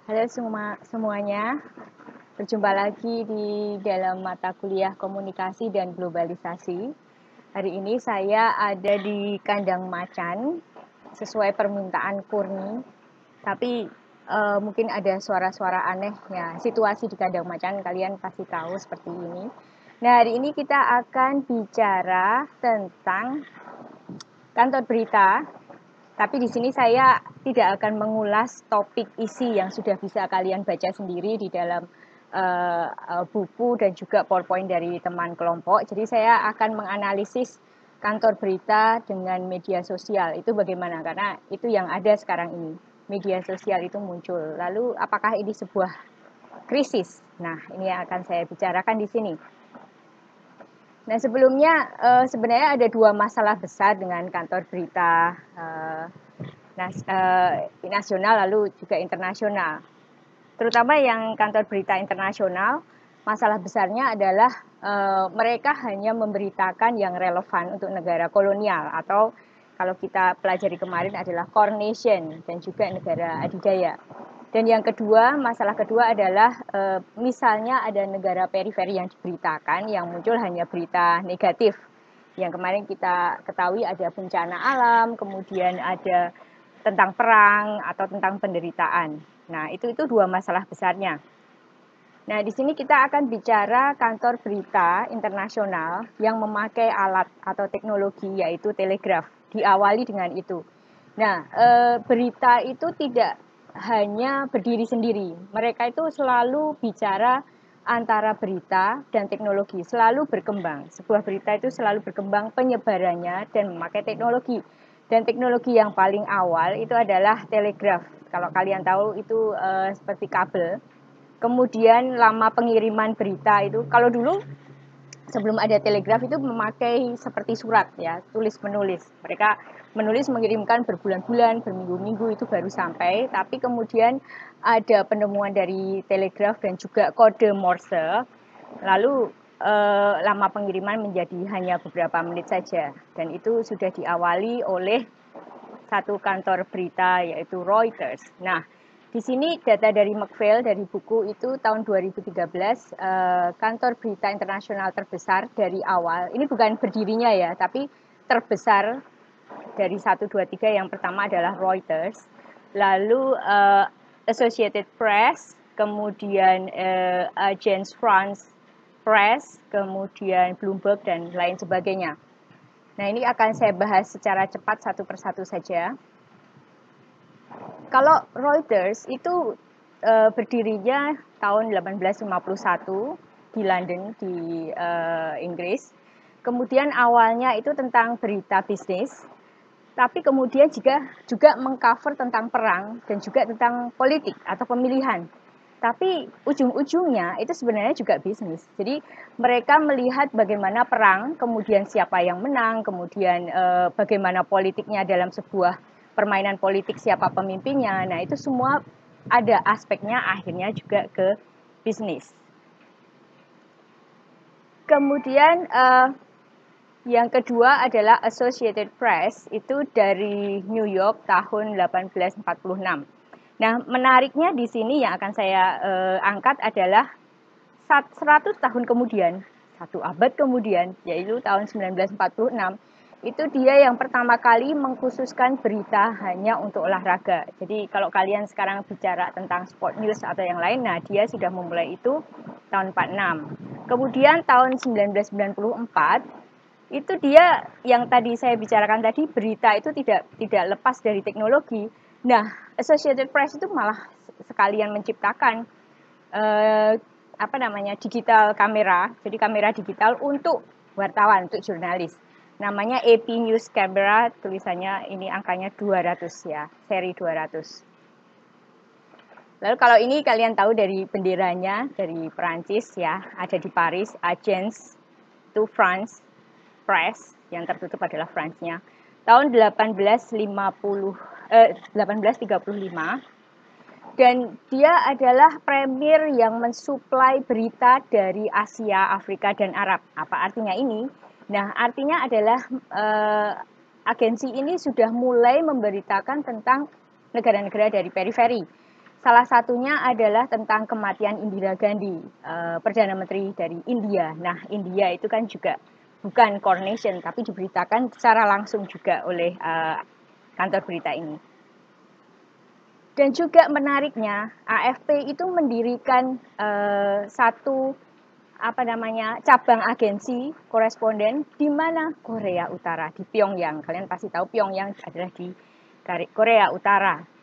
Halo semuanya, berjumpa lagi di dalam mata kuliah Komunikasi dan Globalisasi. Hari ini saya ada di kandang macan sesuai permintaan Kurni, tapi mungkin ada suara-suara aneh ya. Situasi di kandang macan kalian pasti tahu seperti ini. Nah, hari ini kita akan bicara tentang kantor berita. Tapi di sini saya tidak akan mengulas topik isi yang sudah bisa kalian baca sendiri di dalam buku dan juga PowerPoint dari teman kelompok. Jadi saya akan menganalisis kantor berita dengan media sosial. Itu bagaimana? Karena itu yang ada sekarang ini. Media sosial itu muncul. Lalu apakah ini sebuah krisis? Nah, ini yang akan saya bicarakan di sini. Nah, sebelumnya sebenarnya ada dua masalah besar dengan kantor berita nasional lalu juga internasional. Terutama yang kantor berita internasional, masalah besarnya adalah mereka hanya memberitakan yang relevan untuk negara kolonial atau kalau kita pelajari kemarin adalah core nation dan juga negara adidaya. Dan yang kedua, masalah kedua adalah misalnya ada negara periferi yang diberitakan yang muncul hanya berita negatif. Yang kemarin kita ketahui ada bencana alam, kemudian ada tentang perang atau tentang penderitaan. Nah, itu dua masalah besarnya. Nah, di sini kita akan bicara kantor berita internasional yang memakai alat atau teknologi yaitu telegraf. Diawali dengan itu. Nah, berita itu tidak hanya berdiri sendiri. Mereka itu selalu bicara antara berita dan teknologi, selalu berkembang. Sebuah berita itu selalu berkembang penyebarannya dan memakai teknologi. Dan teknologi yang paling awal itu adalah telegraf. Kalau kalian tahu itu seperti kabel. Kemudian lama pengiriman berita itu, kalau dulu sebelum ada telegraf itu memakai seperti surat ya, tulis menulis. Mereka menulis mengirimkan berbulan-bulan, berminggu-minggu itu baru sampai, tapi kemudian ada penemuan dari telegraf dan juga kode Morse. Lalu lama pengiriman menjadi hanya beberapa menit saja dan itu sudah diawali oleh satu kantor berita yaitu Reuters. Nah, di sini data dari McPhail dari buku itu tahun 2013 kantor berita internasional terbesar dari awal. Ini bukan berdirinya ya, tapi terbesar dari 1, 2, 3 yang pertama adalah Reuters, lalu Associated Press, kemudian Agence France Press, kemudian Bloomberg dan lain sebagainya. Nah, ini akan saya bahas secara cepat satu persatu saja. Kalau Reuters itu berdirinya tahun 1851 di London di Inggris. Kemudian awalnya itu tentang berita bisnis, tapi kemudian juga mengcover tentang perang dan juga tentang politik atau pemilihan. Tapi ujung-ujungnya itu sebenarnya juga bisnis. Jadi mereka melihat bagaimana perang, kemudian siapa yang menang, kemudian bagaimana politiknya dalam sebuah permainan politik, siapa pemimpinnya. Nah, itu semua ada aspeknya akhirnya juga ke bisnis. Kemudian yang kedua adalah Associated Press, itu dari New York tahun 1846. Nah, menariknya di sini yang akan saya angkat adalah 100 tahun kemudian, 1 abad kemudian, yaitu tahun 1946, itu dia yang pertama kali mengkhususkan berita hanya untuk olahraga. Jadi kalau kalian sekarang bicara tentang sport news atau yang lain, nah dia sudah memulai itu tahun 46. Kemudian tahun 1994, itu dia yang tadi saya bicarakan tadi, berita itu tidak lepas dari teknologi. Nah, Associated Press itu malah sekalian menciptakan digital kamera, jadi kamera digital untuk wartawan, untuk jurnalis. Namanya AP News Camera, tulisannya ini angkanya 200 ya, seri 200. Lalu kalau ini kalian tahu dari benderanya, dari Perancis ya, ada di Paris, Agence to France Press, yang tertutup adalah France-nya. Tahun 1835, dan dia adalah premier yang mensuplai berita dari Asia, Afrika, dan Arab. Apa artinya ini? Nah, artinya adalah agensi ini sudah mulai memberitakan tentang negara-negara dari periferi. Salah satunya adalah tentang kematian Indira Gandhi, Perdana Menteri dari India. Nah, India itu kan juga bukan coronation, tapi diberitakan secara langsung juga oleh kantor berita ini. Dan juga menariknya, AFP itu mendirikan satu cabang agensi koresponden di mana Korea Utara, di Pyongyang. Kalian pasti tahu Pyongyang adalah di Korea Utara.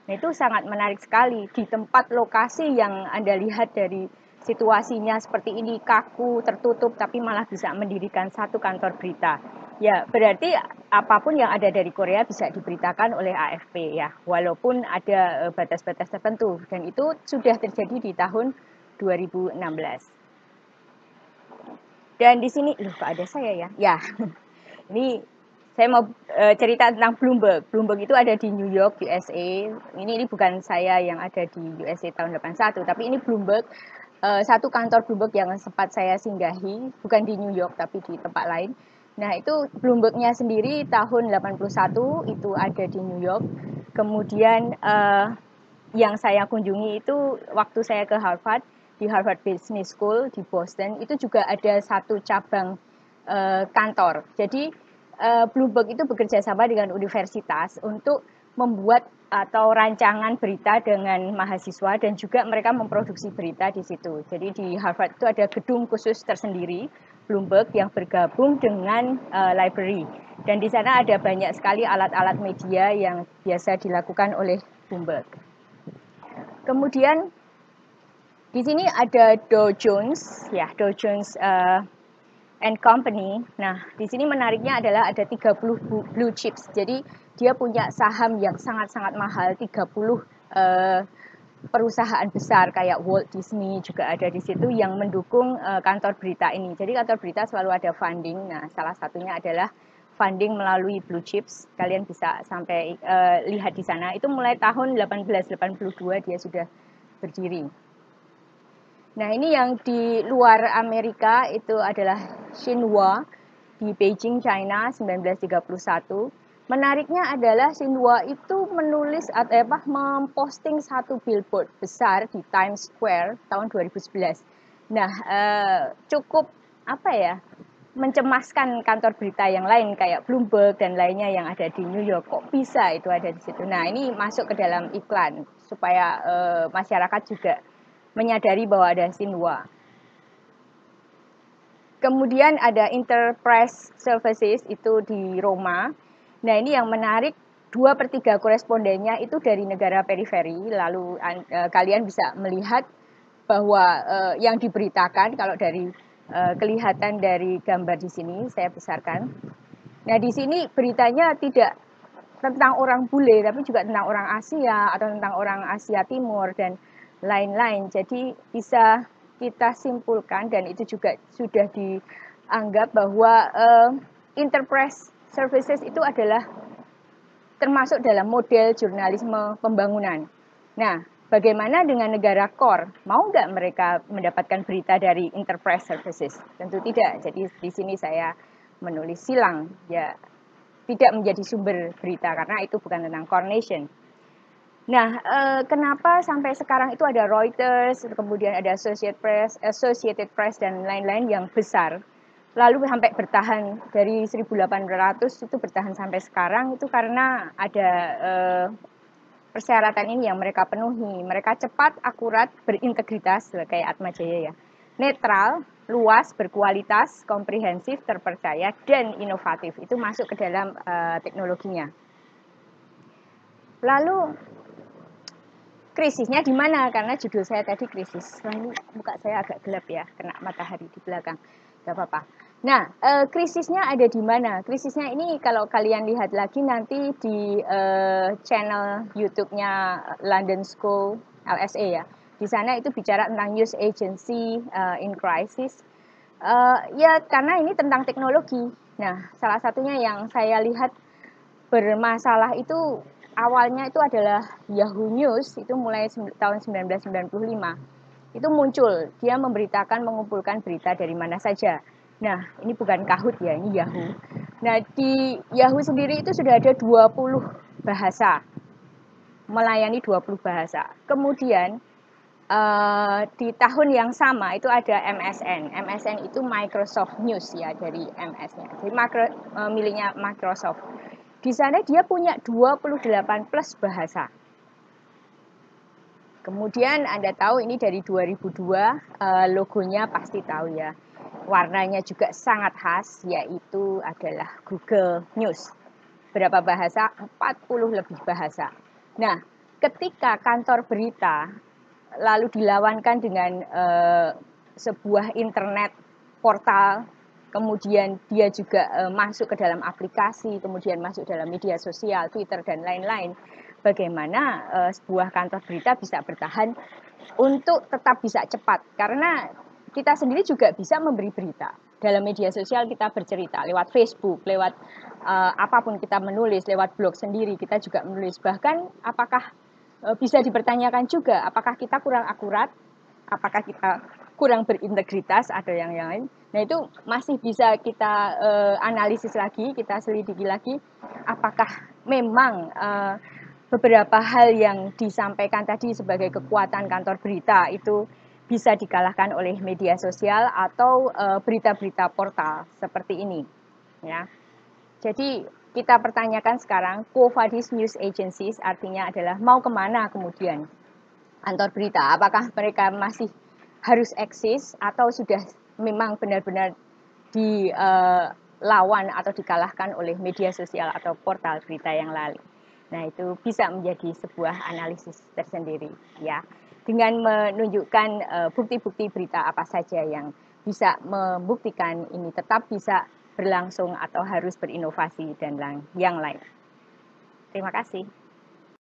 Nah, itu sangat menarik sekali di tempat lokasi yang Anda lihat dari situasinya seperti ini, kaku, tertutup, tapi malah bisa mendirikan satu kantor berita. Ya, berarti apapun yang ada dari Korea bisa diberitakan oleh AFP ya, walaupun ada batas-batas tertentu. Dan itu sudah terjadi di tahun 2016. Dan di sini, loh kok ada saya ya? Ya, ini saya mau cerita tentang Bloomberg. Bloomberg itu ada di New York, USA. Ini bukan saya yang ada di USA tahun 81, tapi ini Bloomberg, satu kantor Bloomberg yang sempat saya singgahi, bukan di New York tapi di tempat lain. Nah, itu Bloomberg-nya sendiri tahun 81 itu ada di New York. Kemudian yang saya kunjungi itu waktu saya ke Harvard, di Harvard Business School di Boston, itu juga ada satu cabang kantor. Jadi Bloomberg itu bekerja sama dengan universitas untuk membuat atau rancangan berita dengan mahasiswa dan juga mereka memproduksi berita di situ. Jadi di Harvard itu ada gedung khusus tersendiri Bloomberg yang bergabung dengan library. Dan di sana ada banyak sekali alat-alat media yang biasa dilakukan oleh Bloomberg. Kemudian di sini ada Dow Jones, ya Dow Jones and Company. Nah, di sini menariknya adalah ada 30 blue chips. Jadi dia punya saham yang sangat-sangat mahal, 30 perusahaan besar kayak Walt Disney juga ada di situ yang mendukung kantor berita ini. Jadi kantor berita selalu ada funding. Nah, salah satunya adalah funding melalui blue chips. Kalian bisa sampai lihat di sana. Itu mulai tahun 1882 dia sudah berdiri. Nah, ini yang di luar Amerika itu adalah Xinhua di Beijing, China 1931. Menariknya adalah Xinhua itu memposting satu billboard besar di Times Square tahun 2011. Nah, cukup mencemaskan kantor berita yang lain kayak Bloomberg dan lainnya yang ada di New York. Kok bisa itu ada di situ? Nah, ini masuk ke dalam iklan supaya masyarakat juga menyadari bahwa ada Xinhua. Kemudian ada Enterprise Services itu di Roma. Nah, ini yang menarik, 2/3 korespondennya itu dari negara periferi. Lalu kalian bisa melihat bahwa yang diberitakan kalau dari kelihatan dari gambar di sini saya besarkan. Nah, di sini beritanya tidak tentang orang bule tapi juga tentang orang Asia atau tentang orang Asia Timur dan lain-lain. Jadi bisa kita simpulkan dan itu juga sudah dianggap bahwa Enterprise Services itu adalah termasuk dalam model jurnalisme pembangunan. Nah, bagaimana dengan negara core? Mau nggak mereka mendapatkan berita dari Enterprise Services? Tentu tidak. Jadi di sini saya menulis silang, ya tidak menjadi sumber berita karena itu bukan tentang coronation. Nah, kenapa sampai sekarang itu ada Reuters, kemudian ada Associated Press dan lain-lain yang besar, lalu sampai bertahan dari 1800 itu bertahan sampai sekarang itu karena ada persyaratan ini yang mereka penuhi. Mereka cepat, akurat, berintegritas kayak Atma Jaya ya, netral, luas, berkualitas, komprehensif, terpercaya, dan inovatif. Itu masuk ke dalam teknologinya. Lalu krisisnya di mana? Karena judul saya tadi krisis. Nah, ini muka saya agak gelap ya, kena matahari di belakang. Gak apa-apa. Nah, krisisnya ada di mana? Krisisnya ini kalau kalian lihat lagi nanti di channel YouTube-nya London School LSA ya. Di sana itu bicara tentang news agency in crisis. Ya, karena ini tentang teknologi. Nah, salah satunya yang saya lihat bermasalah itu awalnya itu adalah Yahoo News, itu mulai tahun 1995. Itu muncul, dia memberitakan, mengumpulkan berita dari mana saja. Nah, ini bukan Kahoot ya, ini Yahoo. Nah, di Yahoo sendiri itu sudah ada 20 bahasa. melayani 20 bahasa. Kemudian di tahun yang sama itu ada MSN. MSN itu Microsoft News ya, dari MS-nya. Jadi miliknya Microsoft. Di sana dia punya 28 plus bahasa. Kemudian Anda tahu ini dari 2002, logonya pasti tahu ya. Warnanya juga sangat khas, yaitu adalah Google News. Berapa bahasa? 40 lebih bahasa. Nah, ketika kantor berita lalu dilawankan dengan sebuah internet portal, kemudian dia juga masuk ke dalam aplikasi, kemudian masuk dalam media sosial, Twitter dan lain-lain. Bagaimana sebuah kantor berita bisa bertahan untuk tetap bisa cepat, karena kita sendiri juga bisa memberi berita dalam media sosial. Kita bercerita lewat Facebook, lewat apapun, kita menulis lewat blog sendiri, kita juga menulis. Bahkan apakah bisa dipertanyakan juga, apakah kita kurang akurat, apakah kita kurang berintegritas, ada yang lain. Nah, itu masih bisa kita analisis lagi, kita selidiki lagi, apakah memang beberapa hal yang disampaikan tadi sebagai kekuatan kantor berita itu bisa dikalahkan oleh media sosial atau berita-berita portal seperti ini, ya. Jadi kita pertanyakan sekarang, Quo Vadis News Agencies artinya adalah mau kemana kemudian kantor berita? Apakah mereka masih harus eksis atau sudah memang benar-benar dilawan atau dikalahkan oleh media sosial atau portal berita yang lain? Nah, itu bisa menjadi sebuah analisis tersendiri, ya. Dengan menunjukkan bukti-bukti berita apa saja yang bisa membuktikan ini tetap bisa berlangsung atau harus berinovasi dan yang lain. Terima kasih.